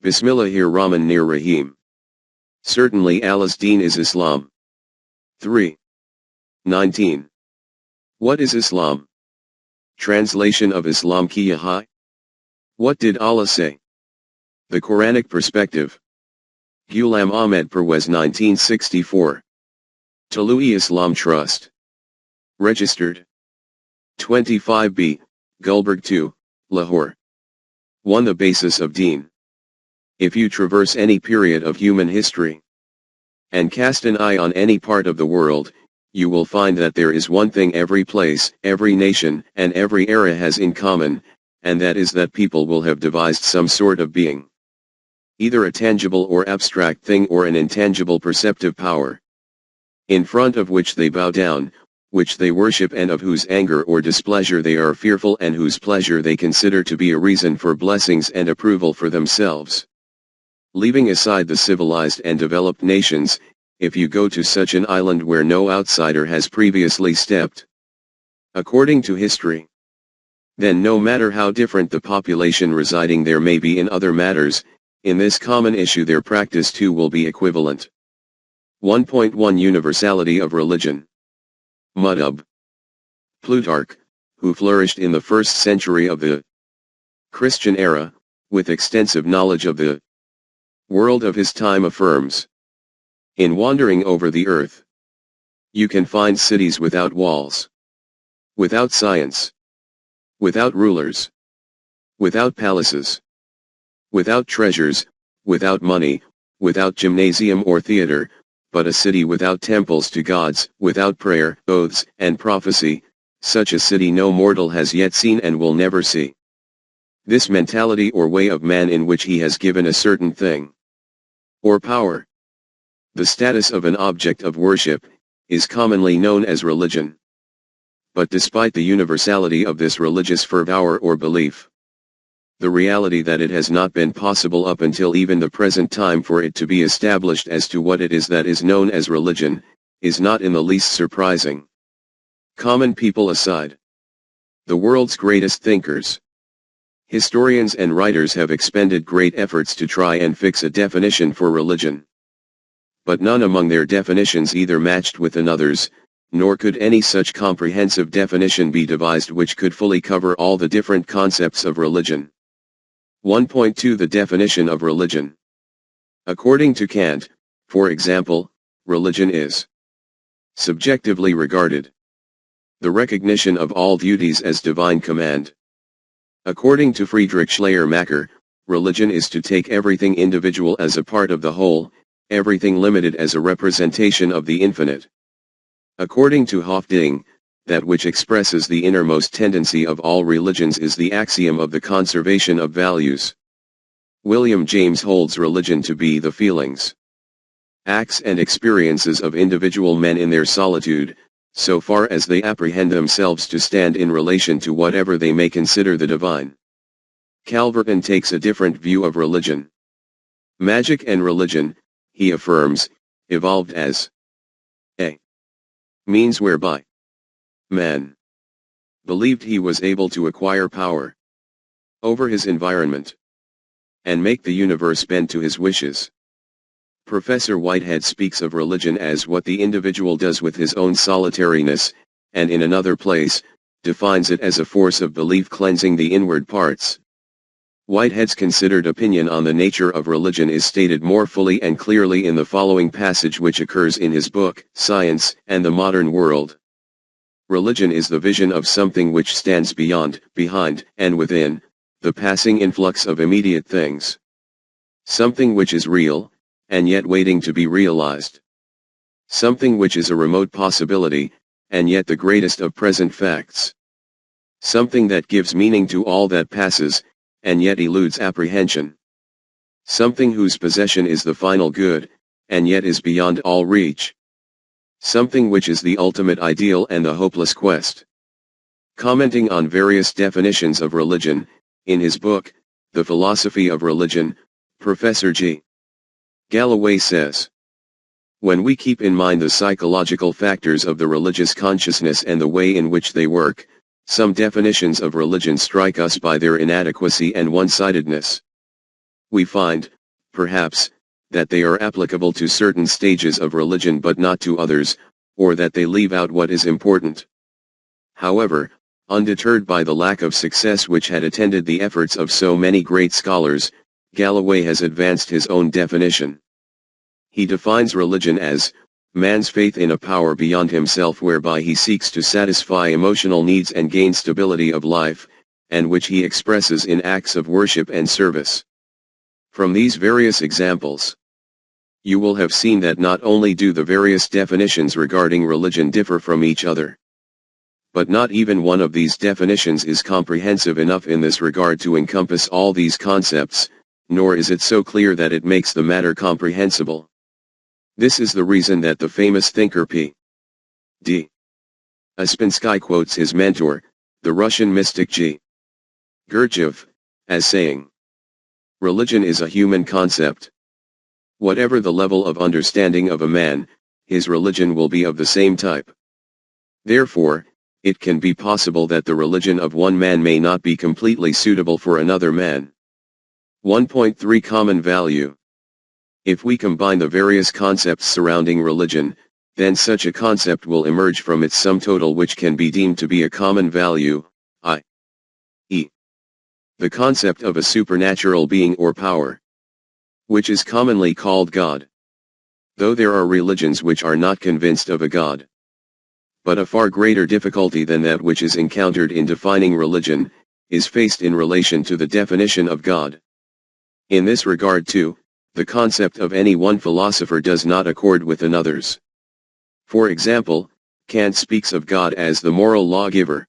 Bismillahir-Rahmanir-Rahim. Certainly Allah's deen is Islam. 3. 19. What is Islam? Translation of Islam ki hai? What did Allah say? The Quranic perspective. Ghulam Ahmed Parwez 1964. Talui Islam Trust. Registered. 25B, Gulberg 2, Lahore. 1. The basis of deen. If you traverse any period of human history, and cast an eye on any part of the world, you will find that there is one thing every place, every nation, and every era has in common, and that is that people will have devised some sort of being. Either a tangible or abstract thing or an intangible perceptive power, in front of which they bow down, which they worship and of whose anger or displeasure they are fearful and whose pleasure they consider to be a reason for blessings and approval for themselves. Leaving aside the civilized and developed nations, if you go to such an island where no outsider has previously stepped, according to history, then no matter how different the population residing there may be in other matters, in this common issue their practice too will be equivalent. 1.1 Universality of religion. Mudhab. Plutarch, who flourished in the 1st century of the Christian era, with extensive knowledge of the world of his time, affirms, in wandering over the earth, you can find cities without walls, without science, without rulers, without palaces, without treasures, without money, without gymnasium or theater, but a city without temples to gods, without prayer, oaths, and prophecy, such a city no mortal has yet seen and will never see. This mentality or way of man in which he has given a certain thing, or power, the status of an object of worship, is commonly known as religion. But despite the universality of this religious fervor or belief, the reality that it has not been possible up until even the present time for it to be established as to what it is that is known as religion, is not in the least surprising. Common people aside, the world's greatest thinkers, historians and writers have expended great efforts to try and fix a definition for religion. But none among their definitions either matched with another's, nor could any such comprehensive definition be devised which could fully cover all the different concepts of religion. 1.2 The definition of religion. According to Kant, for example, religion is subjectively regarded the recognition of all duties as divine command. According to Friedrich Schleiermacher, religion is to take everything individual as a part of the whole, everything limited as a representation of the infinite. According to Hofding, that which expresses the innermost tendency of all religions is the axiom of the conservation of values. William James holds religion to be the feelings, acts and experiences of individual men in their solitude, so far as they apprehend themselves to stand in relation to whatever they may consider the divine. Calverton takes a different view of religion. Magic and religion, he affirms, evolved as a means whereby man believed he was able to acquire power over his environment and make the universe bend to his wishes. Professor Whitehead speaks of religion as what the individual does with his own solitariness, and in another place, defines it as a force of belief cleansing the inward parts. Whitehead's considered opinion on the nature of religion is stated more fully and clearly in the following passage, which occurs in his book, Science and the Modern World. Religion is the vision of something which stands beyond, behind, and within the passing influx of immediate things. Something which is real, and yet waiting to be realized. Something which is a remote possibility, and yet the greatest of present facts. Something that gives meaning to all that passes, and yet eludes apprehension. Something whose possession is the final good, and yet is beyond all reach. Something which is the ultimate ideal and the hopeless quest. Commenting on various definitions of religion, in his book, The Philosophy of Religion, Professor G. Galloway says, when we keep in mind the psychological factors of the religious consciousness and the way in which they work, some definitions of religion strike us by their inadequacy and one-sidedness. We find, perhaps, that they are applicable to certain stages of religion but not to others, or that they leave out what is important. However, undeterred by the lack of success which had attended the efforts of so many great scholars, Galloway has advanced his own definition. He defines religion as man's faith in a power beyond himself whereby he seeks to satisfy emotional needs and gain stability of life, and which he expresses in acts of worship and service. From these various examples, you will have seen that not only do the various definitions regarding religion differ from each other, but not even one of these definitions is comprehensive enough in this regard to encompass all these concepts, nor is it so clear that it makes the matter comprehensible. This is the reason that the famous thinker P.D. Ouspensky quotes his mentor, the Russian mystic G. Gurdjieff, as saying, "Religion is a human concept. Whatever the level of understanding of a man, his religion will be of the same type. Therefore, it can be possible that the religion of one man may not be completely suitable for another man." 1.3 Common value. If we combine the various concepts surrounding religion, then such a concept will emerge from its sum total which can be deemed to be a common value, i.e., the concept of a supernatural being or power, which is commonly called God. Though there are religions which are not convinced of a God. But a far greater difficulty than that which is encountered in defining religion, is faced in relation to the definition of God. In this regard too, the concept of any one philosopher does not accord with another's. For example, Kant speaks of God as the moral lawgiver.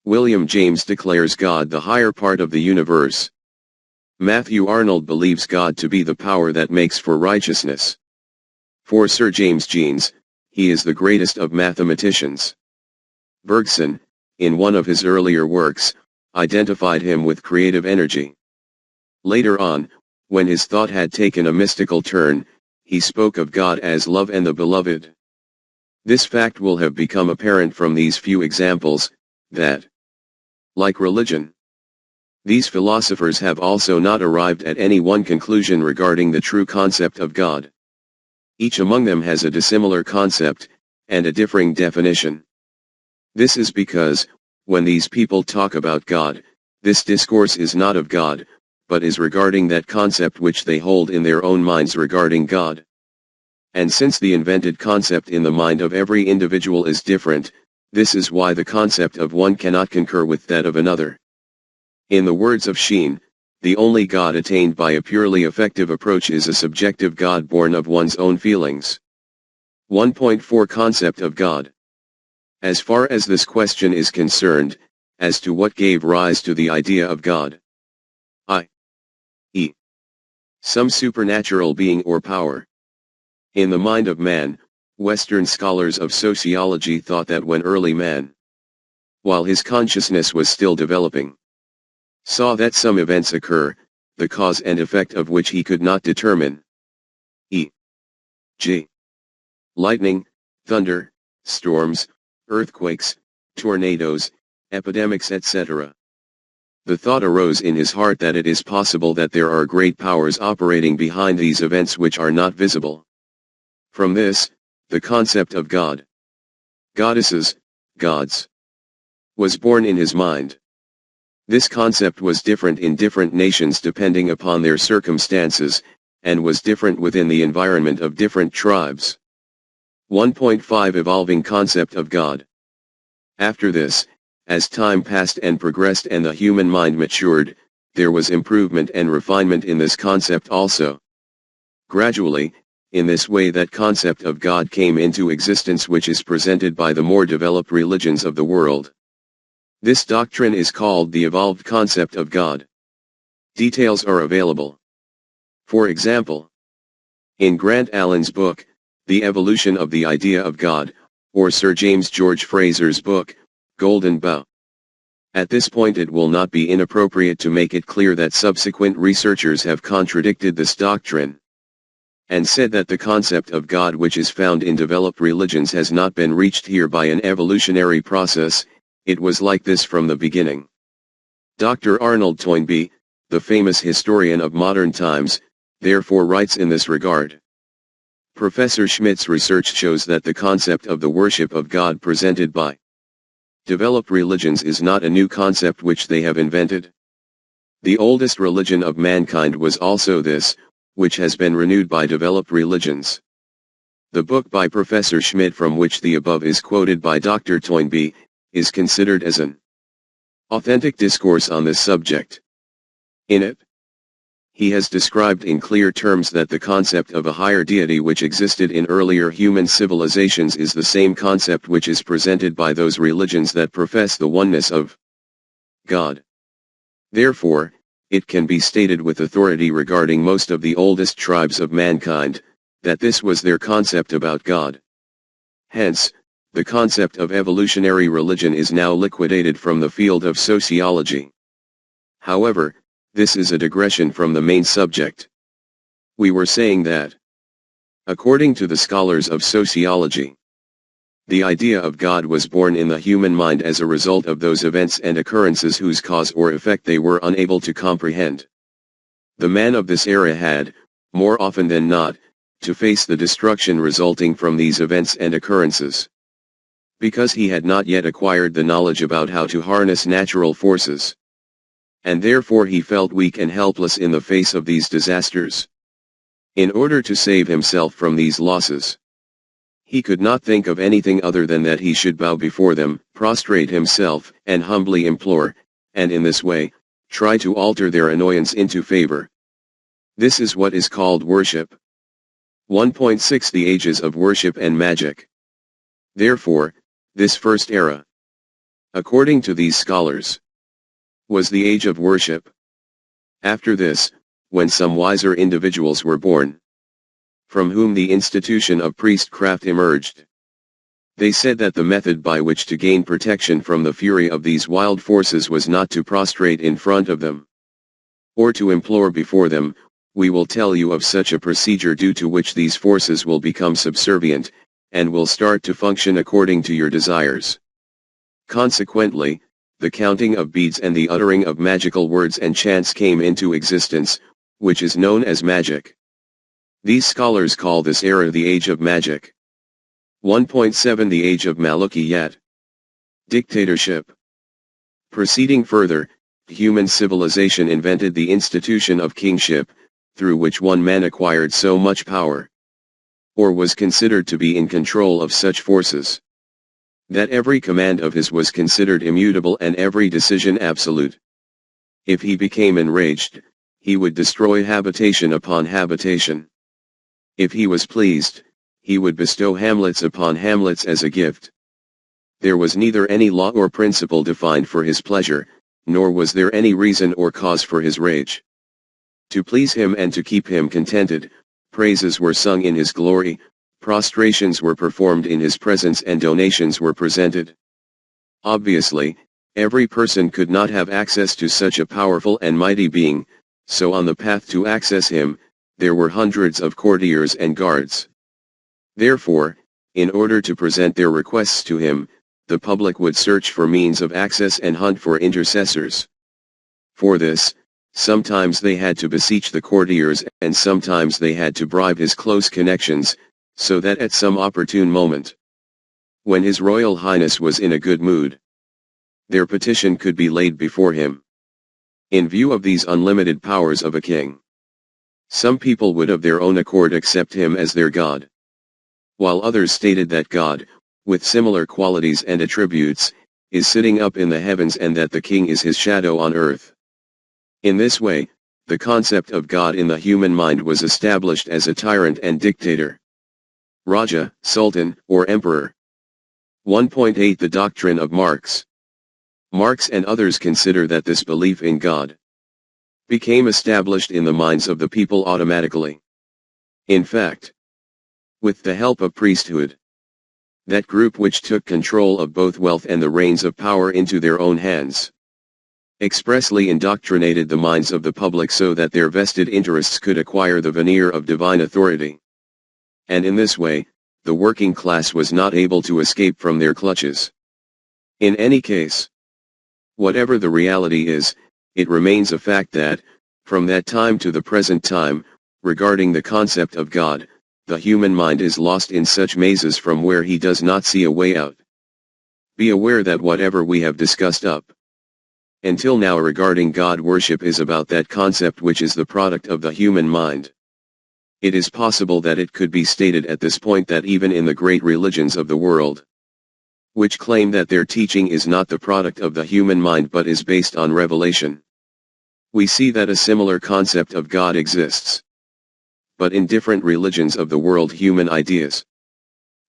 William James declares God the higher part of the universe. Matthew Arnold believes God to be the power that makes for righteousness. For Sir James Jeans, he is the greatest of mathematicians. Bergson, in one of his earlier works, identified him with creative energy. Later on, when his thought had taken a mystical turn, he spoke of God as love and the beloved. This fact will have become apparent from these few examples, that, like religion, these philosophers have also not arrived at any one conclusion regarding the true concept of God. Each among them has a dissimilar concept, and a differing definition. This is because, when these people talk about God, this discourse is not of God, but is regarding that concept which they hold in their own minds regarding God. And since the invented concept in the mind of every individual is different, this is why the concept of one cannot concur with that of another. In the words of Sheen, the only God attained by a purely affective approach is a subjective God born of one's own feelings. 1.4 Concept of God. As far as this question is concerned, as to what gave rise to the idea of God, i.e., some supernatural being or power. In the mind of man, Western scholars of sociology thought that when early man, while his consciousness was still developing, saw that some events occur, the cause and effect of which he could not determine, e.g., lightning, thunder, storms, earthquakes, tornadoes, epidemics, etc. The thought arose in his heart that it is possible that there are great powers operating behind these events which are not visible. From this, the concept of God, goddesses, gods, was born in his mind. This concept was different in different nations depending upon their circumstances, and was different within the environment of different tribes. 1.5 Evolving concept of God. After this, as time passed and progressed and the human mind matured, there was improvement and refinement in this concept also. Gradually, in this way that concept of God came into existence which is presented by the more developed religions of the world. This doctrine is called the evolved concept of God. Details are available. For example, in Grant Allen's book, The Evolution of the Idea of God, or Sir James George Fraser's book, Golden Bough. At this point it will not be inappropriate to make it clear that subsequent researchers have contradicted this doctrine, and said that the concept of God which is found in developed religions has not been reached here by an evolutionary process, it was like this from the beginning. Dr. Arnold Toynbee, the famous historian of modern times, therefore writes in this regard. Professor Schmidt's research shows that the concept of the worship of God presented by developed religions is not a new concept which they have invented. The oldest religion of mankind was also this, which has been renewed by developed religions. The book by Professor Schmidt, from which the above is quoted by Dr. Toynbee, is considered as an authentic discourse on this subject. In it, he has described in clear terms that the concept of a higher deity which existed in earlier human civilizations is the same concept which is presented by those religions that profess the oneness of God. Therefore, it can be stated with authority regarding most of the oldest tribes of mankind, that this was their concept about God. Hence, the concept of evolutionary religion is now liquidated from the field of sociology. However, this is a digression from the main subject. We were saying that, according to the scholars of sociology, the idea of God was born in the human mind as a result of those events and occurrences whose cause or effect they were unable to comprehend. The man of this era had, more often than not, to face the destruction resulting from these events and occurrences. Because he had not yet acquired the knowledge about how to harness natural forces. And therefore he felt weak and helpless in the face of these disasters. In order to save himself from these losses, he could not think of anything other than that he should bow before them, prostrate himself, and humbly implore, and in this way, try to alter their annoyance into favor. This is what is called worship. 1.6 The Ages of Worship and Magic. Therefore, this first era, according to these scholars, was the age of worship. After this, when some wiser individuals were born, from whom the institution of priestcraft emerged, they said that the method by which to gain protection from the fury of these wild forces was not to prostrate in front of them, or to implore before them. We will tell you of such a procedure due to which these forces will become subservient, and will start to function according to your desires. Consequently, the counting of beads and the uttering of magical words and chants came into existence, which is known as magic. These scholars call this era the Age of Magic. 1.7 The Age of Malukiyat. Dictatorship. Proceeding further, human civilization invented the institution of kingship, through which one man acquired so much power, or was considered to be in control of such forces, that every command of his was considered immutable and every decision absolute. If he became enraged, he would destroy habitation upon habitation. If he was pleased, he would bestow hamlets upon hamlets as a gift. There was neither any law or principle defined for his pleasure, nor was there any reason or cause for his rage. To please him and to keep him contented, praises were sung in his glory, prostrations were performed in his presence and donations were presented. Obviously, every person could not have access to such a powerful and mighty being, so on the path to access him, there were hundreds of courtiers and guards. Therefore, in order to present their requests to him, the public would search for means of access and hunt for intercessors. For this, sometimes they had to beseech the courtiers and sometimes they had to bribe his close connections, so that at some opportune moment, when His Royal Highness was in a good mood, their petition could be laid before him. In view of these unlimited powers of a king, some people would of their own accord accept him as their God, while others stated that God, with similar qualities and attributes, is sitting up in the heavens and that the king is his shadow on earth. In this way, the concept of God in the human mind was established as a tyrant and dictator, Raja, Sultan, or Emperor. 1.8 The doctrine of Marx. Marx and others consider that this belief in God became established in the minds of the people automatically. In fact, with the help of priesthood, that group which took control of both wealth and the reins of power into their own hands, expressly indoctrinated the minds of the public so that their vested interests could acquire the veneer of divine authority. And in this way, the working class was not able to escape from their clutches. In any case, whatever the reality is, it remains a fact that, From that time to the present time, regarding the concept of God, the human mind is lost in such mazes from where he does not see a way out. Be aware that whatever we have discussed up until now regarding God worship is about that concept which is the product of the human mind. It is possible that it could be stated at this point that even in the great religions of the world, which claim that their teaching is not the product of the human mind but is based on revelation, we see that a similar concept of God exists. But in different religions of the world, human ideas,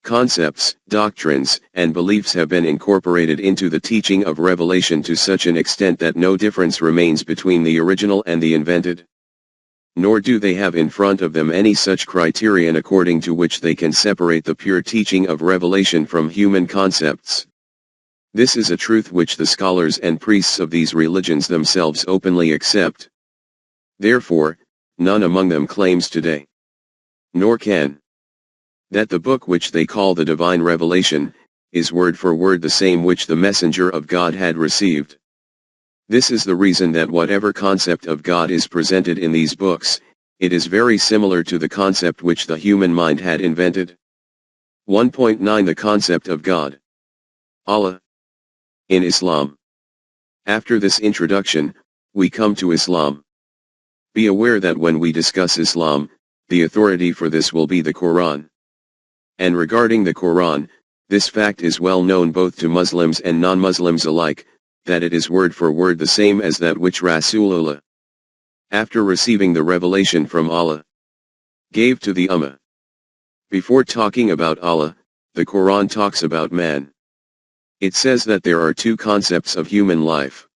concepts, doctrines, and beliefs have been incorporated into the teaching of revelation to such an extent that no difference remains between the original and the invented. Nor do they have in front of them any such criterion according to which they can separate the pure teaching of revelation from human concepts. This is a truth which the scholars and priests of these religions themselves openly accept. Therefore, none among them claims today, nor can, that the book which they call the divine revelation, is word for word the same which the messenger of God had received. This is the reason that whatever concept of God is presented in these books, it is very similar to the concept which the human mind had invented. 1.9 The concept of God. Allah. In Islam. After this introduction, we come to Islam. Be aware that when we discuss Islam, the authority for this will be the Quran. And regarding the Quran, this fact is well known both to Muslims and non-Muslims alike, that it is word for word the same as that which Rasulullah, after receiving the revelation from Allah, gave to the Ummah. Before talking about Allah, the Quran talks about man. It says that there are two concepts of human life.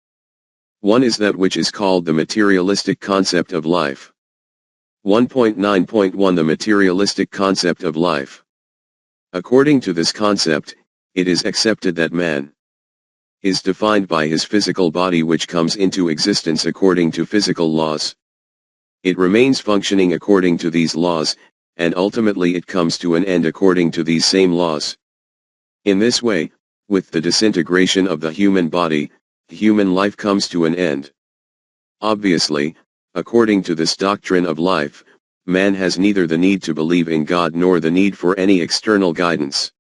One is that which is called the materialistic concept of life. 1.9.1 The materialistic concept of life. According to this concept, it is accepted that man is defined by his physical body which comes into existence according to physical laws. It remains functioning according to these laws, and ultimately it comes to an end according to these same laws. In this way, with the disintegration of the human body, human life comes to an end. Obviously, according to this doctrine of life, man has neither the need to believe in God nor the need for any external guidance.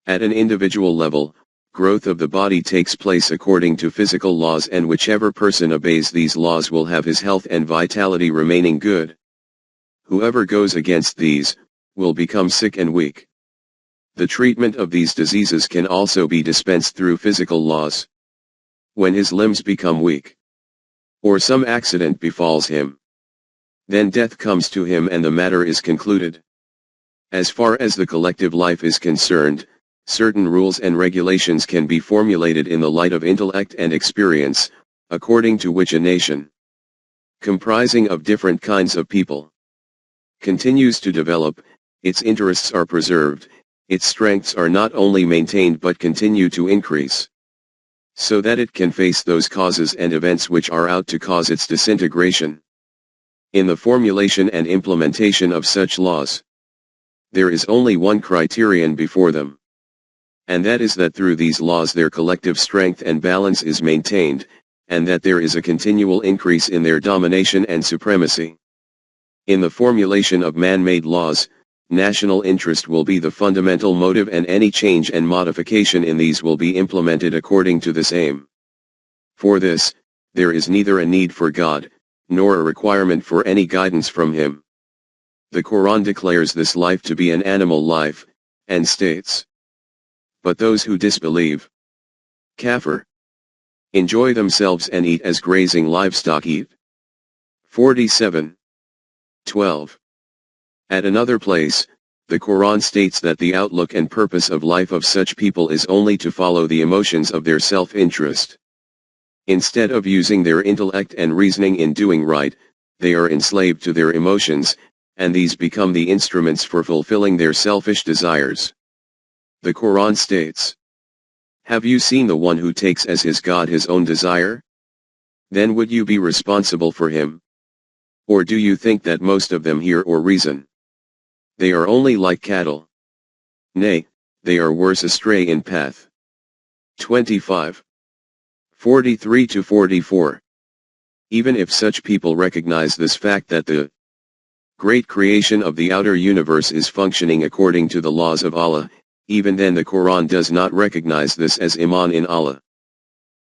At an individual level, growth of the body takes place according to physical laws, and whichever person obeys these laws will have his health and vitality remaining good. Whoever goes against these, will become sick and weak. The treatment of these diseases can also be dispensed through physical laws. When his limbs become weak, or some accident befalls him, then death comes to him and the matter is concluded. As far as the collective life is concerned, certain rules and regulations can be formulated in the light of intellect and experience, according to which a nation, comprising of different kinds of people, continues to develop, its interests are preserved, its strengths are not only maintained but continue to increase, so that it can face those causes and events which are out to cause its disintegration. In the formulation and implementation of such laws, there is only one criterion before them, and that is that through these laws their collective strength and balance is maintained, and that there is a continual increase in their domination and supremacy. In the formulation of man-made laws, national interest will be the fundamental motive, and any change and modification in these will be implemented according to this aim. For this, there is neither a need for God, nor a requirement for any guidance from Him. The Quran declares this life to be an animal life, and states, "But those who disbelieve, kafir, enjoy themselves and eat as grazing livestock eat." 47:12. At another place, the Quran states that the outlook and purpose of life of such people is only to follow the emotions of their self-interest. Instead of using their intellect and reasoning in doing right, they are enslaved to their emotions, and these become the instruments for fulfilling their selfish desires. The Quran states, "Have you seen the one who takes as his God his own desire? Then would you be responsible for him? Or do you think that most of them hear or reason? They are only like cattle. Nay, they are worse astray in path." 25. 43-44. Even if such people recognize this fact that the great creation of the outer universe is functioning according to the laws of Allah, even then the Quran does not recognize this as Iman in Allah.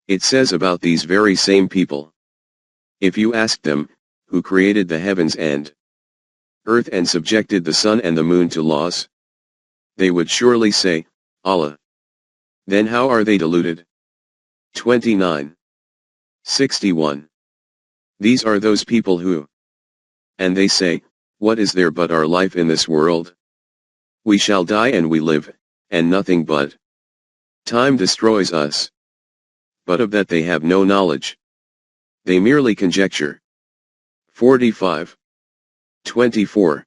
It says about these very same people, if you ask them, who created the heavens and earth and subjected the sun and the moon to laws, they would surely say, Allah. Then how are they deluded? 29. 61. These are those people who, and they say, what is there but our life in this world? We shall die and we live, and nothing but time destroys us. But of that they have no knowledge. They merely conjecture. 45. 24.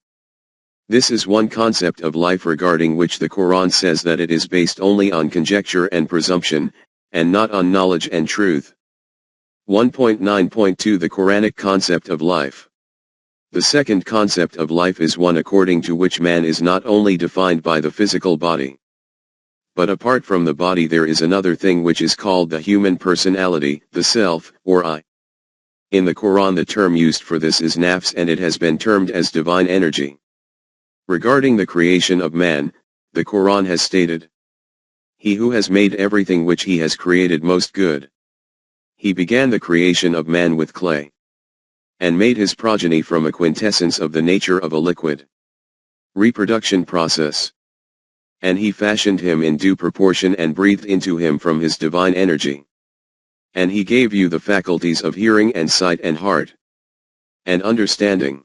This is one concept of life regarding which the Quran says that it is based only on conjecture and presumption, and not on knowledge and truth. 1.9.2 The Quranic concept of life. The second concept of life is one according to which man is not only defined by the physical body, but apart from the body there is another thing which is called the human personality, the self, or I. In the Quran the term used for this is nafs and it has been termed as divine energy. Regarding the creation of man, the Quran has stated, He who has made everything which he has created most good. He began the creation of man with clay, and made his progeny from a quintessence of the nature of a liquid reproduction process. And he fashioned him in due proportion and breathed into him from his divine energy. And he gave you the faculties of hearing and sight and heart and understanding.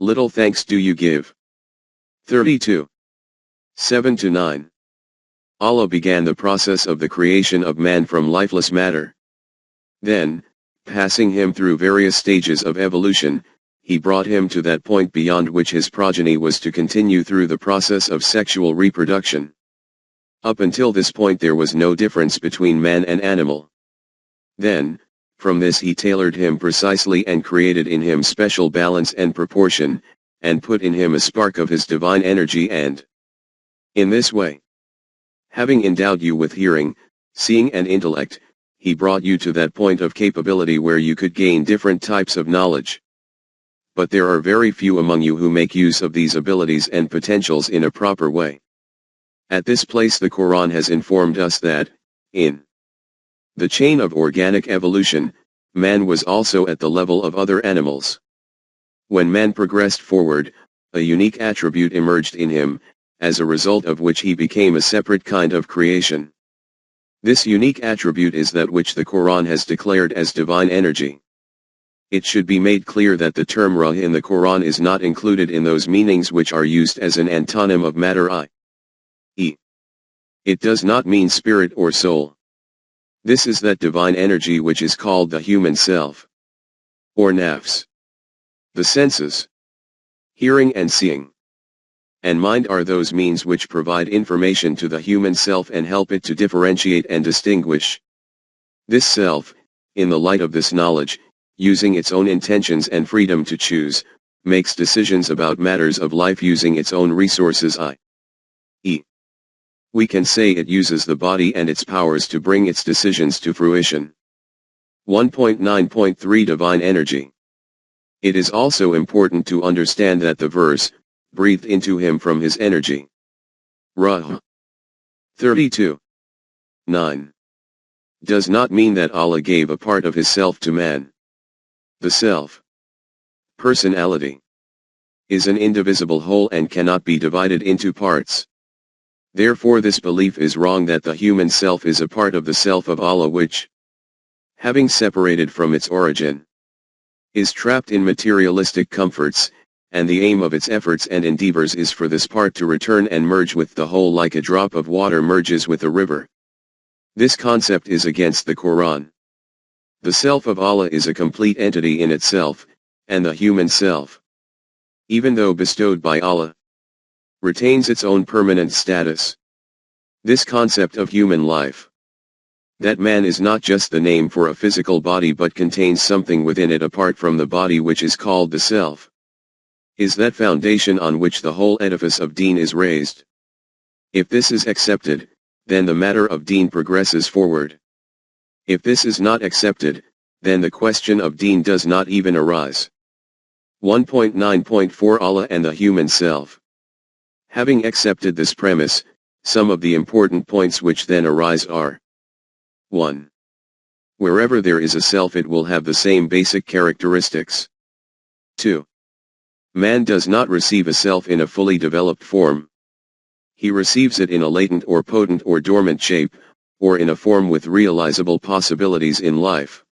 Little thanks do you give. 32. 7-9. Allah began the process of the creation of man from lifeless matter. Then, passing him through various stages of evolution, he brought him to that point beyond which his progeny was to continue through the process of sexual reproduction. Up until this point there was no difference between man and animal. Then, from this he tailored him precisely and created in him special balance and proportion, and put in him a spark of his divine energy and, in this way, having endowed you with hearing, seeing and intellect, he brought you to that point of capability where you could gain different types of knowledge. But there are very few among you who make use of these abilities and potentials in a proper way. At this place the Quran has informed us that, in the chain of organic evolution, man was also at the level of other animals. When man progressed forward, a unique attribute emerged in him, as a result of which he became a separate kind of creation. This unique attribute is that which the Quran has declared as divine energy. It should be made clear that the term ruh in the Quran is not included in those meanings which are used as an antonym of matter i.e. It does not mean spirit or soul. This is that divine energy which is called the human self, or nafs. The senses, hearing and seeing, and mind are those means which provide information to the human self and help it to differentiate and distinguish. This self, in the light of this knowledge, using its own intentions and freedom to choose, makes decisions about matters of life using its own resources i.e. we can say it uses the body and its powers to bring its decisions to fruition. 1.9.3 Divine Energy. It is also important to understand that the verse, breathed into him from his energy. Ruh. 32. 9. Does not mean that Allah gave a part of his self to man. The self, personality, is an indivisible whole and cannot be divided into parts. Therefore this belief is wrong that the human self is a part of the self of Allah which, having separated from its origin, is trapped in materialistic comforts, and the aim of its efforts and endeavors is for this part to return and merge with the whole like a drop of water merges with a river. This concept is against the Quran. The self of Allah is a complete entity in itself, and the human self, even though bestowed by Allah, retains its own permanent status. This concept of human life, that man is not just the name for a physical body but contains something within it apart from the body which is called the self, is that foundation on which the whole edifice of Deen is raised. If this is accepted, then the matter of Deen progresses forward. If this is not accepted, then the question of deen does not even arise. 1.9.4 Allah and the human self. Having accepted this premise, some of the important points which then arise are: 1. Wherever there is a self, it will have the same basic characteristics. 2. Man does not receive a self in a fully developed form. He receives it in a latent or potent or dormant shape, or in a form with realizable possibilities in life.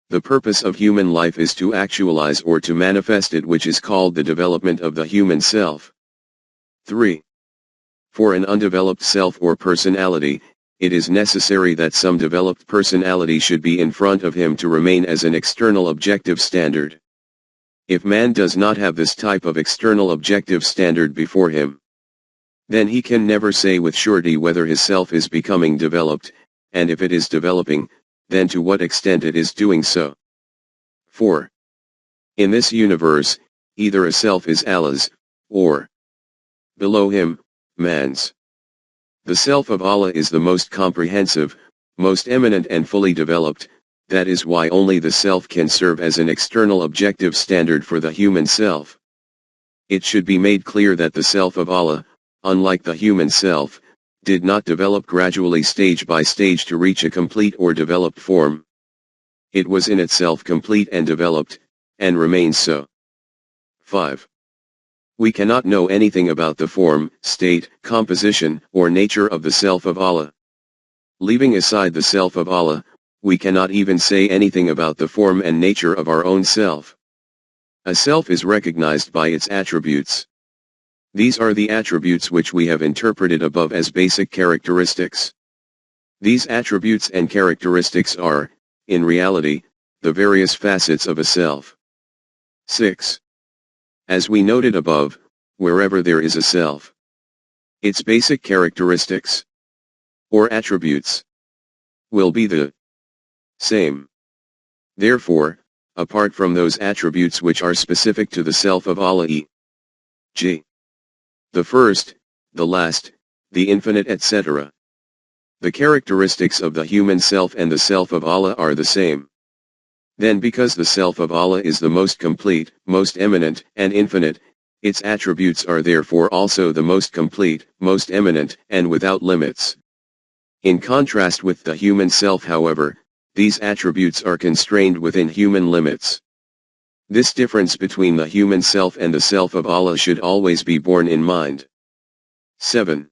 The purpose of human life is to actualize or to manifest it, which is called the development of the human self. 3. For an undeveloped self or personality, it is necessary that some developed personality should be in front of him to remain as an external objective standard. If man does not have this type of external objective standard before him, then he can never say with surety whether his self is becoming developed, and if it is developing, then to what extent it is doing so. 4. In this universe, either a self is Allah's, or below him, man's. The self of Allah is the most comprehensive, most eminent and fully developed. That is why only the self can serve as an external objective standard for the human self. It should be made clear that the self of Allah, unlike the human self, did not develop gradually stage by stage to reach a complete or developed form. It was in itself complete and developed, and remains so. 5. We cannot know anything about the form, state, composition, or nature of the self of Allah. Leaving aside the self of Allah, we cannot even say anything about the form and nature of our own self. A self is recognized by its attributes. These are the attributes which we have interpreted above as basic characteristics. These attributes and characteristics are, in reality, the various facets of a self. 6. As we noted above, wherever there is a self, its basic characteristics, or attributes, will be the same. Therefore, apart from those attributes which are specific to the self of Allah, e.g., the first, the last, the infinite, etc., the characteristics of the human self and the self of Allah are the same. Then because the self of Allah is the most complete, most eminent, and infinite, its attributes are therefore also the most complete, most eminent, and without limits. In contrast with the human self, however, these attributes are constrained within human limits. This difference between the human self and the self of Allah should always be borne in mind. 7.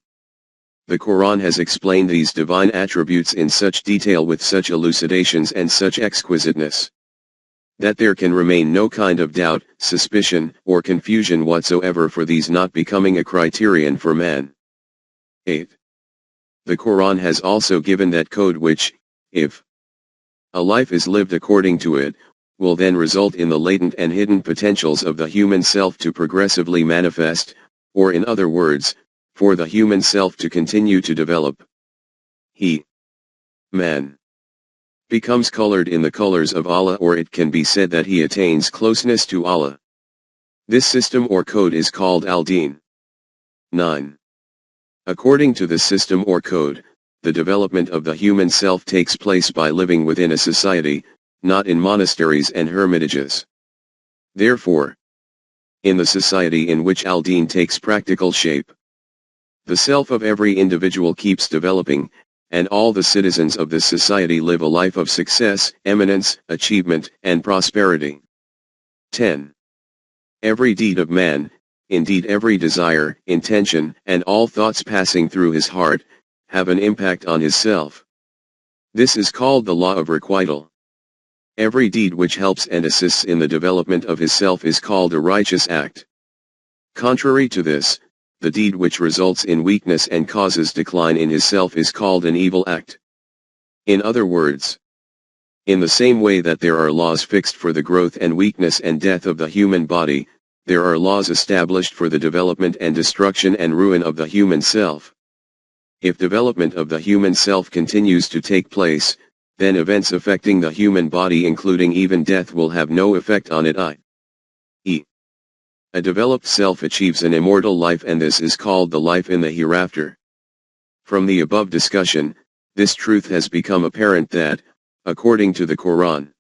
The Quran has explained these divine attributes in such detail, with such elucidations and such exquisiteness, that there can remain no kind of doubt, suspicion, or confusion whatsoever for these not becoming a criterion for man. 8. The Quran has also given that code which, if a life is lived according to it, will then result in the latent and hidden potentials of the human self to progressively manifest, or in other words, for the human self to continue to develop. He, man, becomes colored in the colors of Allah, or it can be said that he attains closeness to Allah. This system or code is called al-Din. 9. According to this system or code, the development of the human self takes place by living within a society, not in monasteries and hermitages. Therefore, in the society in which al-Din takes practical shape, the self of every individual keeps developing, and all the citizens of this society live a life of success, eminence, achievement, and prosperity. 10. Every deed of man, indeed every desire, intention, and all thoughts passing through his heart, have an impact on his self. This is called the law of requital. Every deed which helps and assists in the development of his self is called a righteous act. Contrary to this, the deed which results in weakness and causes decline in his self is called an evil act. In other words, in the same way that there are laws fixed for the growth and weakness and death of the human body, there are laws established for the development and destruction and ruin of the human self. If development of the human self continues to take place, then events affecting the human body, including even death, will have no effect on it, i.e., a developed self achieves an immortal life, and this is called the life in the hereafter. From the above discussion, this truth has become apparent that, according to the Quran,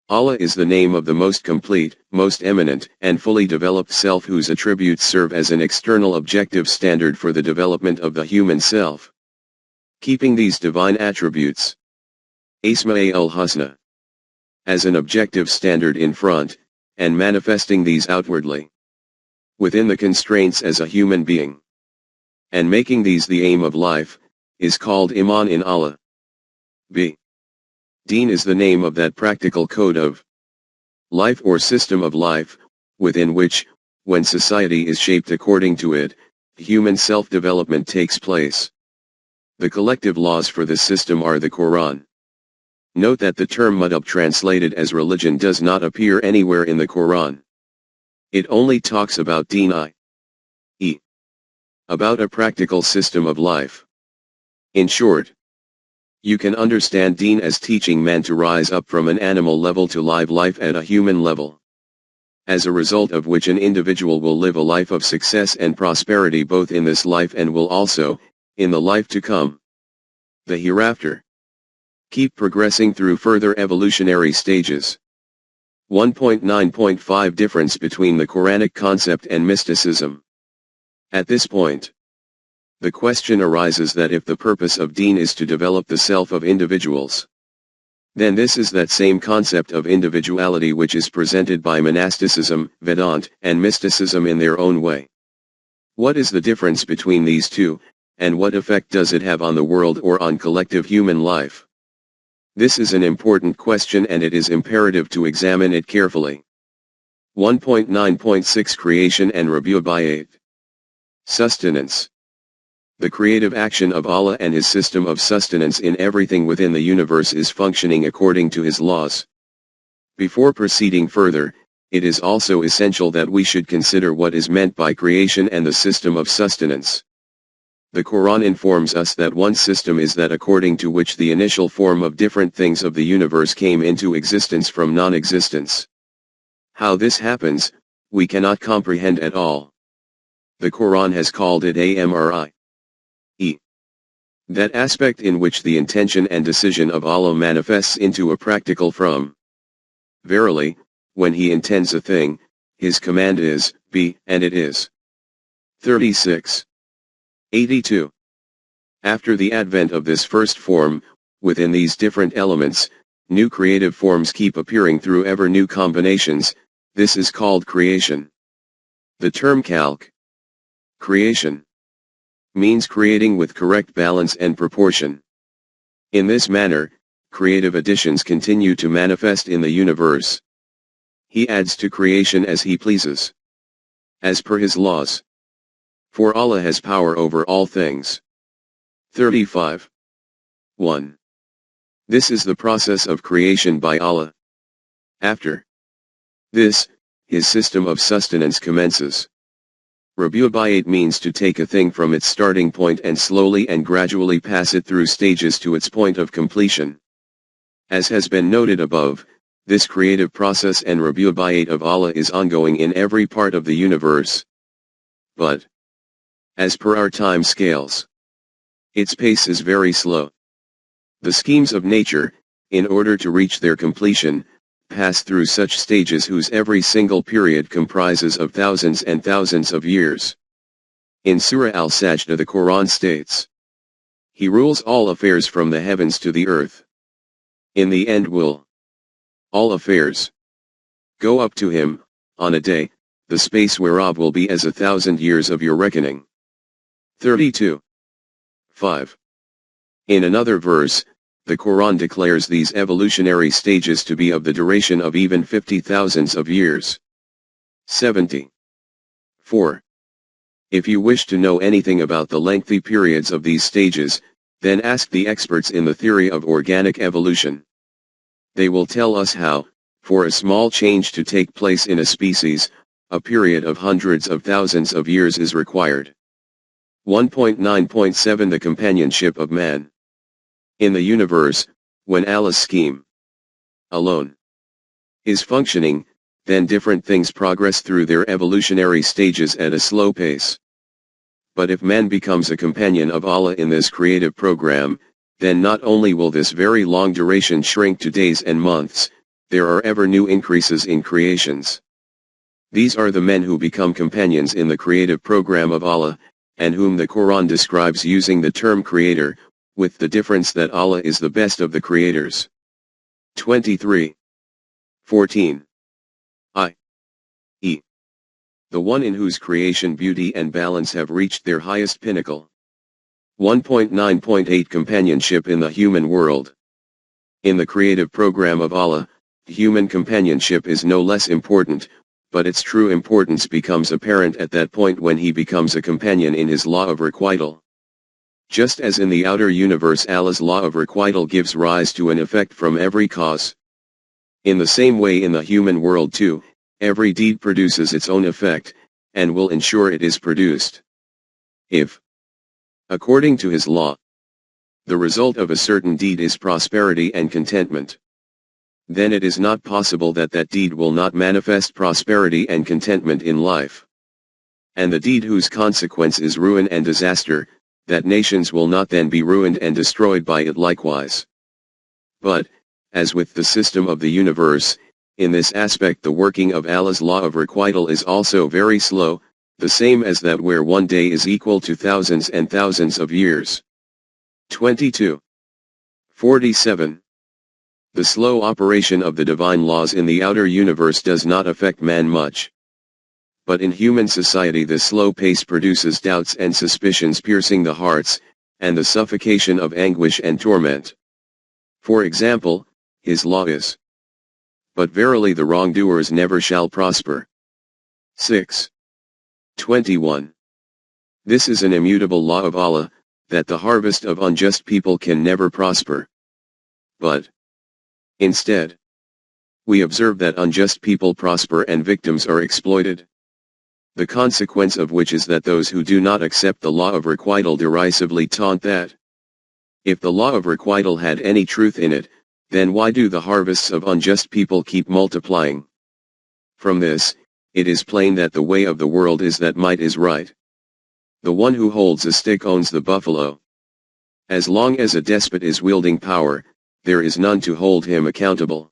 Allah is the name of the most complete, most eminent, and fully developed self whose attributes serve as an external objective standard for the development of the human self. Keeping these divine attributes, Asma al-Husna, as an objective standard in front, and manifesting these outwardly, within the constraints as a human being, and making these the aim of life, is called Iman in Allah. B. Deen is the name of that practical code of life or system of life, within which, when society is shaped according to it, human self-development takes place. The collective laws for this system are the Quran. Note that the term madhab translated as religion does not appear anywhere in the Quran. It only talks about deen, i.e., about a practical system of life. In short, you can understand deen as teaching man to rise up from an animal level to live life at a human level, as a result of which an individual will live a life of success and prosperity both in this life and will also, in the life to come, the hereafter, keep progressing through further evolutionary stages. 1.9.5 Difference between the Quranic concept and mysticism. At this point, the question arises that if the purpose of deen is to develop the self of individuals, then this is that same concept of individuality which is presented by monasticism, Vedanta, and mysticism in their own way. What is the difference between these two, and what effect does it have on the world or on collective human life? This is an important question and it is imperative to examine it carefully. 1.9.6 Creation and Rububiyyat. Sustenance. The creative action of Allah and His system of sustenance in everything within the universe is functioning according to His laws. Before proceeding further, it is also essential that we should consider what is meant by creation and the system of sustenance. The Quran informs us that one system is that according to which the initial form of different things of the universe came into existence from non-existence. How this happens, we cannot comprehend at all. The Quran has called it Amri. That aspect in which the intention and decision of Allah manifests into a practical from. Verily, when He intends a thing, His command is, be, and it is. 36. 82. After the advent of this first form, within these different elements, new creative forms keep appearing through ever new combinations. This is called creation. The term creation means creating with correct balance and proportion. In this manner, creative additions continue to manifest in the universe. He adds to creation as He pleases, as per His laws. For Allah has power over all things. 35. 1. This is the process of creation by Allah. After this, His system of sustenance commences. Rububiyyat means to take a thing from its starting point and slowly and gradually pass it through stages to its point of completion. As has been noted above, this creative process and Rububiyyat of Allah is ongoing in every part of the universe. But, as per our time scales, its pace is very slow. The schemes of nature, in order to reach their completion, pass through such stages whose every single period comprises of thousands and thousands of years. In Surah Al-Sajdah the Quran states, He rules all affairs from the heavens to the earth. In the end will all affairs go up to Him, on a day, the space whereof will be as 1,000 years of your reckoning. 32. 5. In another verse, the Quran declares these evolutionary stages to be of the duration of even 50,000 of years. 70. 4. If you wish to know anything about the lengthy periods of these stages, then ask the experts in the theory of organic evolution. They will tell us how, for a small change to take place in a species, a period of hundreds of thousands of years is required. 1.9.7 The companionship of man. In the universe, when Allah's scheme alone is functioning, then different things progress through their evolutionary stages at a slow pace. But if man becomes a companion of Allah in this creative program, then not only will this very long duration shrink to days and months, there are ever new increases in creations. These are the men who become companions in the creative program of Allah, and whom the Quran describes using the term creator, with the difference that Allah is the best of the creators. 23. 14. i.e. the one in whose creation beauty and balance have reached their highest pinnacle. 1.9.8 Companionship in the human world. In the creative program of Allah, human companionship is no less important, but its true importance becomes apparent at that point when he becomes a companion in his law of requital. Just as in the outer universe Allah's law of requital gives rise to an effect from every cause. In the same way in the human world too, every deed produces its own effect, and will ensure it is produced. If, according to his law, the result of a certain deed is prosperity and contentment, then it is not possible that that deed will not manifest prosperity and contentment in life. And the deed whose consequence is ruin and disaster, that nations will not then be ruined and destroyed by it likewise. But, as with the system of the universe, in this aspect the working of Allah's law of requital is also very slow, the same as that where one day is equal to thousands and thousands of years. 22. 47. The slow operation of the divine laws in the outer universe does not affect man much. But in human society the slow pace produces doubts and suspicions piercing the hearts, and the suffocation of anguish and torment. For example, his law is, but verily the wrongdoers never shall prosper. 6. 21. This is an immutable law of Allah, that the harvest of unjust people can never prosper. But, instead, we observe that unjust people prosper and victims are exploited. The consequence of which is that those who do not accept the law of requital derisively taunt that, if the law of requital had any truth in it, then why do the harvests of unjust people keep multiplying? From this, it is plain that the way of the world is that might is right. The one who holds a stick owns the buffalo. As long as a despot is wielding power, there is none to hold him accountable.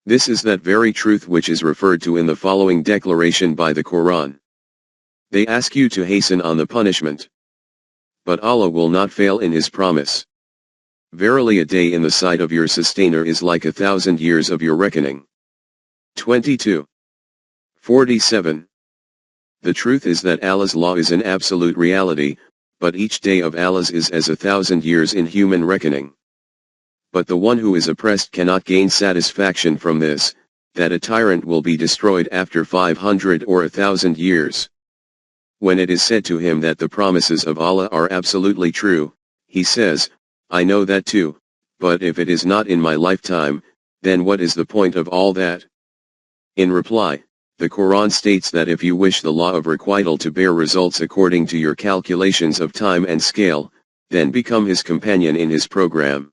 This is that very truth which is referred to in the following declaration by the Quran. They ask you to hasten on the punishment. But Allah will not fail in his promise. Verily a day in the sight of your sustainer is like 1,000 years of your reckoning. 22. 47. The truth is that Allah's law is an absolute reality, but each day of Allah's is as 1,000 years in human reckoning. But the one who is oppressed cannot gain satisfaction from this, that a tyrant will be destroyed after 500 or 1,000 years. When it is said to him that the promises of Allah are absolutely true, he says, I know that too, but if it is not in my lifetime, then what is the point of all that? In reply, the Quran states that if you wish the law of requital to bear results according to your calculations of time and scale, then become his companion in his program.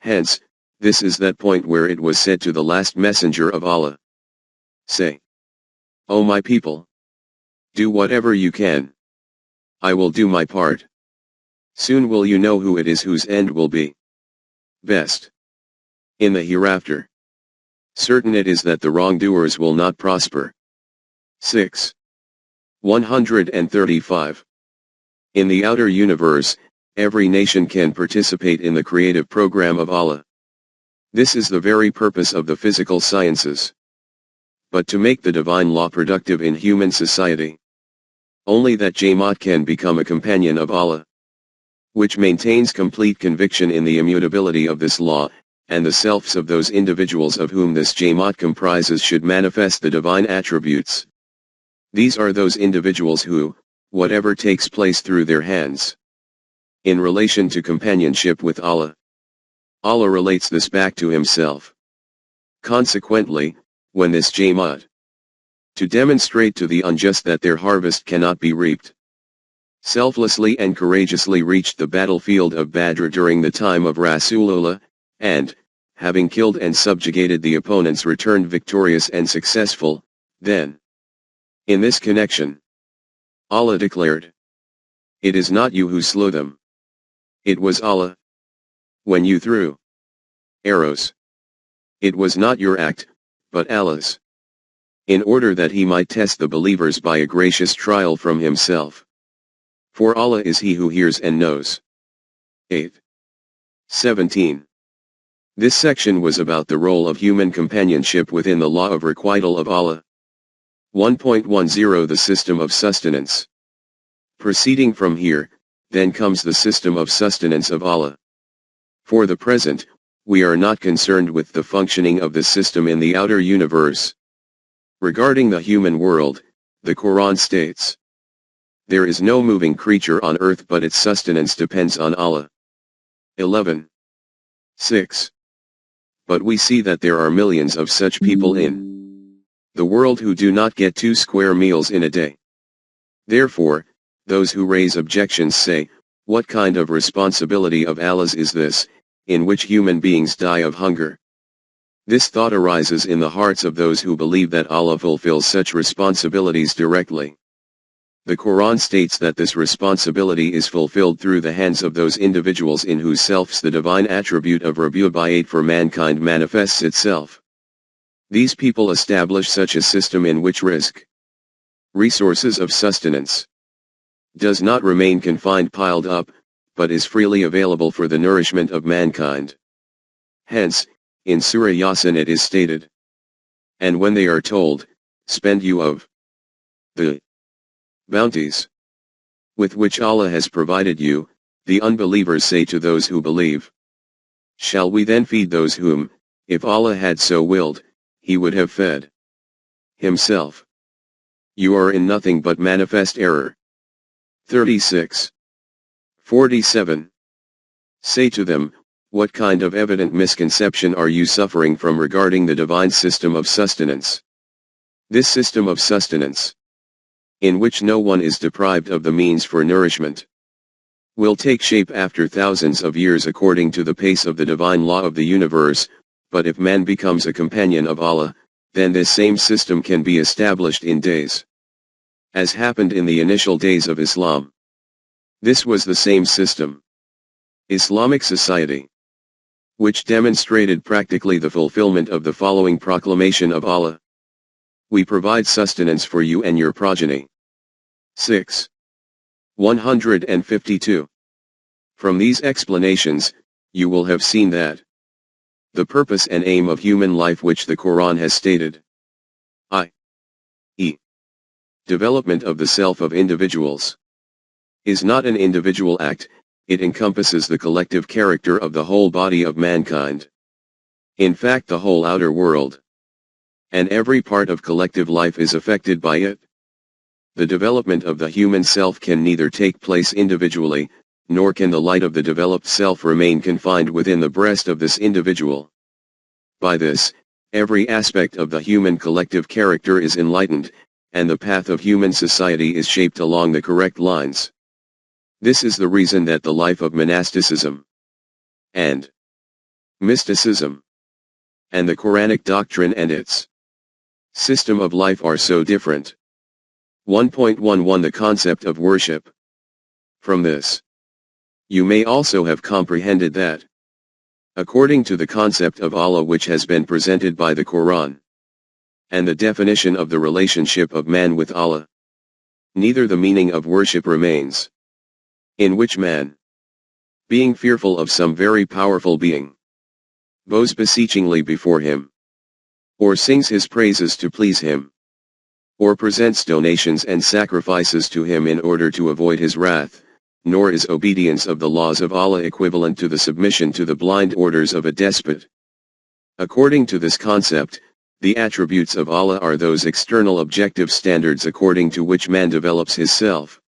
Hence, this is that point where it was said to the last messenger of Allah, say, O my people, do whatever you can. I will do my part. Soon will you know who it is whose end will be best in the hereafter. Certain it is that the wrongdoers will not prosper. 6. 135. In the outer universe, every nation can participate in the creative program of Allah. This is the very purpose of the physical sciences. But to make the divine law productive in human society, only that Jamaat can become a companion of Allah, which maintains complete conviction in the immutability of this law, and the selves of those individuals of whom this Jamaat comprises should manifest the divine attributes. These are those individuals who, whatever takes place through their hands, in relation to companionship with Allah, Allah relates this back to himself. Consequently, when this Jamaat, to demonstrate to the unjust that their harvest cannot be reaped, selflessly and courageously reached the battlefield of Badr during the time of Rasulullah, and, having killed and subjugated the opponents, returned victorious and successful, then, in this connection, Allah declared, it is not you who slew them. It was Allah. When you threw arrows, It was not your act, but Allah's. In order that he might test the believers by a gracious trial from himself. For Allah is he who hears and knows. 8. 17. This section was about the role of human companionship within the law of requital of Allah. 1.10 The system of sustenance. Proceeding from here, then comes the system of sustenance of Allah. For the present, we are not concerned with the functioning of this system in the outer universe. Regarding the human world, the Quran states, "There is no moving creature on earth but its sustenance depends on Allah." 11. 6. But we see that there are millions of such people in the world who do not get 2 square meals in a day. Therefore, those who raise objections say, what kind of responsibility of Allah's is this, in which human beings die of hunger? This thought arises in the hearts of those who believe that Allah fulfills such responsibilities directly. The Quran states that this responsibility is fulfilled through the hands of those individuals in whose selves the divine attribute of Rabu'iyat for mankind manifests itself. These people establish such a system in which resources of sustenance, does not remain confined piled up, but is freely available for the nourishment of mankind. Hence, in Surah Yasin it is stated, "And when they are told, spend you of the bounties with which Allah has provided you, the unbelievers say to those who believe, shall we then feed those whom, if Allah had so willed, he would have fed himself? You are in nothing but manifest error." 36. 47. Say to them, what kind of evident misconception are you suffering from regarding the divine system of sustenance? This system of sustenance, in which no one is deprived of the means for nourishment, will take shape after thousands of years according to the pace of the divine law of the universe, but if man becomes a companion of Allah, then this same system can be established in days. As happened in the initial days of Islam. This was the same system. Islamic society, which demonstrated practically the fulfillment of the following proclamation of Allah. We provide sustenance for you and your progeny. 6. 152. From these explanations, you will have seen that the purpose and aim of human life which the Quran has stated, i.e., development of the self of individuals, is not an individual act, it encompasses the collective character of the whole body of mankind. In fact, the whole outer world and every part of collective life is affected by it. The development of the human self can neither take place individually, nor can the light of the developed self remain confined within the breast of this individual. By this, every aspect of the human collective character is enlightened, and the path of human society is shaped along the correct lines. This is the reason that the life of monasticism and mysticism and the Quranic doctrine and its system of life are so different. 1.11 The concept of worship. From this, you may also have comprehended that, according to the concept of Allah which has been presented by the Quran, and the definition of the relationship of man with Allah, neither the meaning of worship remains, in which man, being fearful of some very powerful being, bows beseechingly before him, or sings his praises to please him, or presents donations and sacrifices to him in order to avoid his wrath, nor is obedience of the laws of Allah equivalent to the submission to the blind orders of a despot. According to this concept, the attributes of Allah are those external objective standards according to which man develops his self,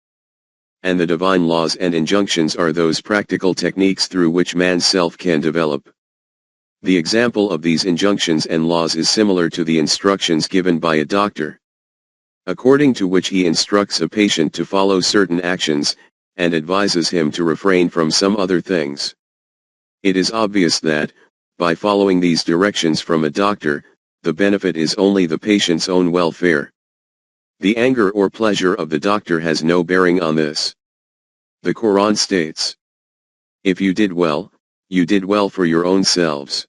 and the divine laws and injunctions are those practical techniques through which man's self can develop. The example of these injunctions and laws is similar to the instructions given by a doctor, according to which he instructs a patient to follow certain actions, and advises him to refrain from some other things. It is obvious that, by following these directions from a doctor, the benefit is only the patient's own welfare. The anger or pleasure of the doctor has no bearing on this. The Quran states, if you did well for your own selves.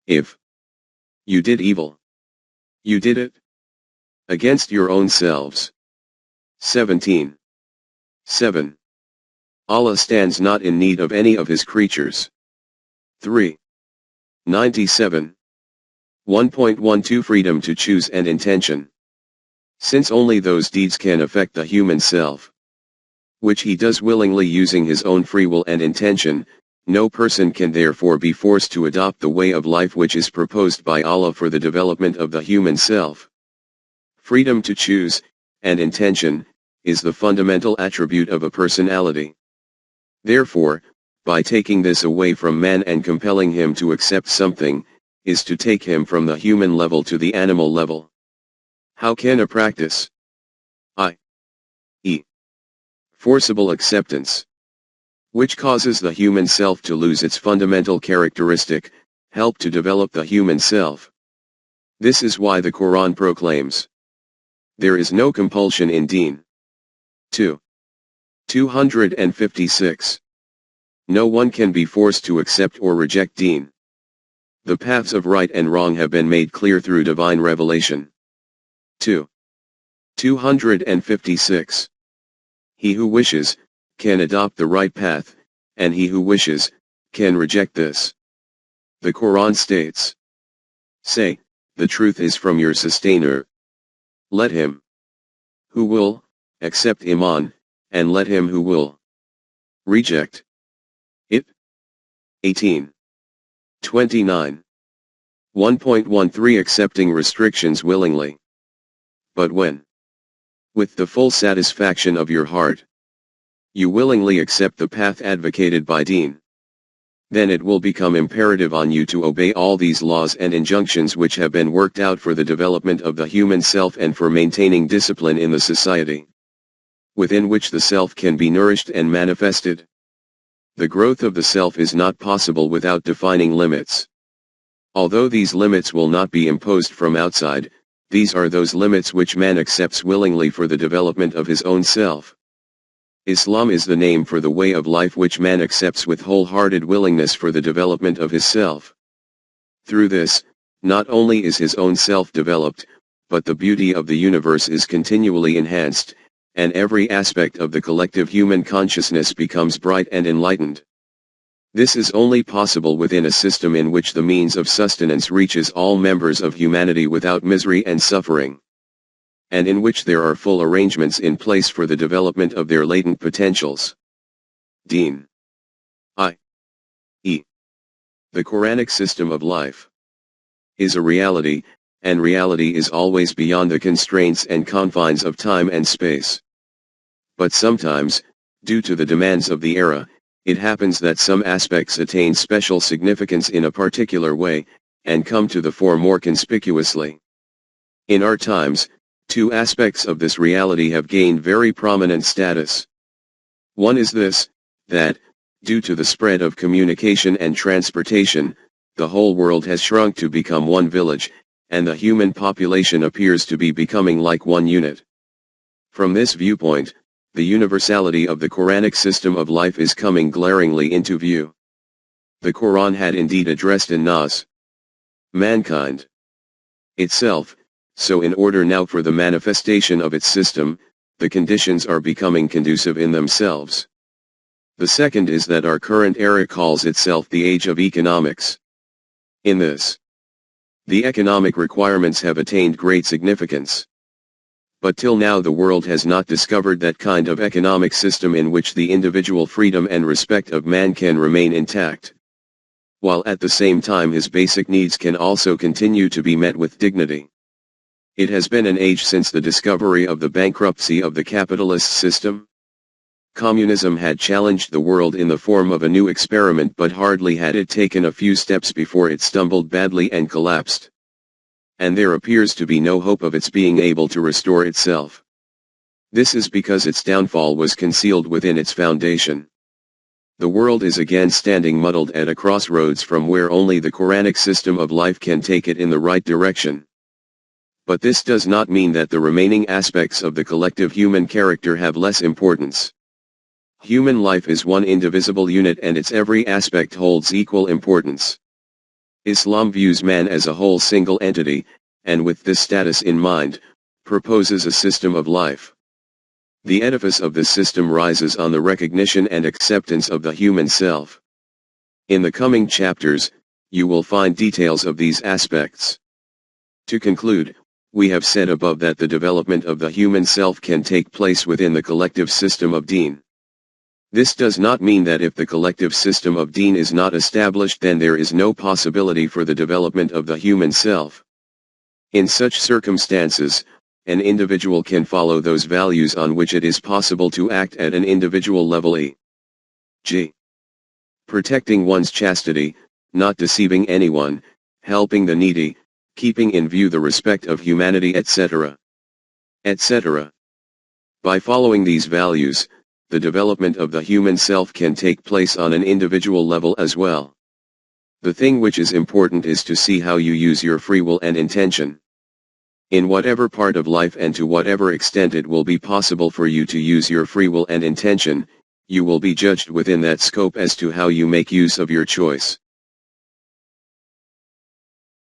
If You did evil. You did it against your own selves. 17. 7. Allah stands not in need of any of his creatures. 3. 97. 1.12 Freedom to choose and intention. Since only those deeds can affect the human self, which he does willingly using his own free will and intention, no person can therefore be forced to adopt the way of life which is proposed by Allah for the development of the human self. Freedom to choose, and intention, is the fundamental attribute of a personality. Therefore, by taking this away from man and compelling him to accept something, is to take him from the human level to the animal level. How can a practice, i.e., forcible acceptance, which causes the human self to lose its fundamental characteristic, help to develop the human self? This is why the Quran proclaims, there is no compulsion in deen. 2. 256. No one can be forced to accept or reject deen. The paths of right and wrong have been made clear through divine revelation. 2. 256. He who wishes, can adopt the right path, and he who wishes, can reject this. The Quran states, say, the truth is from your sustainer. Let him who will, accept Iman, and let him who will reject it. 18. 29. 1.13 Accepting restrictions willingly. But when, with the full satisfaction of your heart, you willingly accept the path advocated by deen, then it will become imperative on you to obey all these laws and injunctions which have been worked out for the development of the human self and for maintaining discipline in the society within which the self can be nourished and manifested. The growth of the self is not possible without defining limits. Although these limits will not be imposed from outside, these are those limits which man accepts willingly for the development of his own self. Islam is the name for the way of life which man accepts with wholehearted willingness for the development of his self. Through this, not only is his own self developed, but the beauty of the universe is continually enhanced, and every aspect of the collective human consciousness becomes bright and enlightened. This is only possible within a system in which the means of sustenance reaches all members of humanity without misery and suffering, and in which there are full arrangements in place for the development of their latent potentials. Deen, i.e., the Quranic system of life, is a reality, and reality is always beyond the constraints and confines of time and space. But sometimes, due to the demands of the era, it happens that some aspects attain special significance in a particular way, and come to the fore more conspicuously. In our times, two aspects of this reality have gained very prominent status. One is this, that, due to the spread of communication and transportation, the whole world has shrunk to become one village, and the human population appears to be becoming like one unit. From this viewpoint, the universality of the Quranic system of life is coming glaringly into view. The Quran had indeed addressed an-nas, mankind itself, so in order now for the manifestation of its system, the conditions are becoming conducive in themselves. The second is that our current era calls itself the age of economics. In this, the economic requirements have attained great significance. But till now the world has not discovered that kind of economic system in which the individual freedom and respect of man can remain intact, while at the same time his basic needs can also continue to be met with dignity. It has been an age since the discovery of the bankruptcy of the capitalist system. Communism had challenged the world in the form of a new experiment, but hardly had it taken a few steps before it stumbled badly and collapsed. And there appears to be no hope of its being able to restore itself. This is because its downfall was concealed within its foundation. The world is again standing muddled at a crossroads from where only the Quranic system of life can take it in the right direction. But this does not mean that the remaining aspects of the collective human character have less importance. Human life is one indivisible unit and its every aspect holds equal importance. Islam views man as a whole single entity, and with this status in mind, proposes a system of life. The edifice of this system rises on the recognition and acceptance of the human self. In the coming chapters, you will find details of these aspects. To conclude, we have said above that the development of the human self can take place within the collective system of deen. This does not mean that if the collective system of deen is not established, then there is no possibility for the development of the human self. In such circumstances, an individual can follow those values on which it is possible to act at an individual level, e.g., protecting one's chastity, not deceiving anyone, helping the needy, keeping in view the respect of humanity, etc. etc. By following these values, the development of the human self can take place on an individual level as well. The thing which is important is to see how you use your free will and intention. In whatever part of life and to whatever extent it will be possible for you to use your free will and intention, you will be judged within that scope as to how you make use of your choice.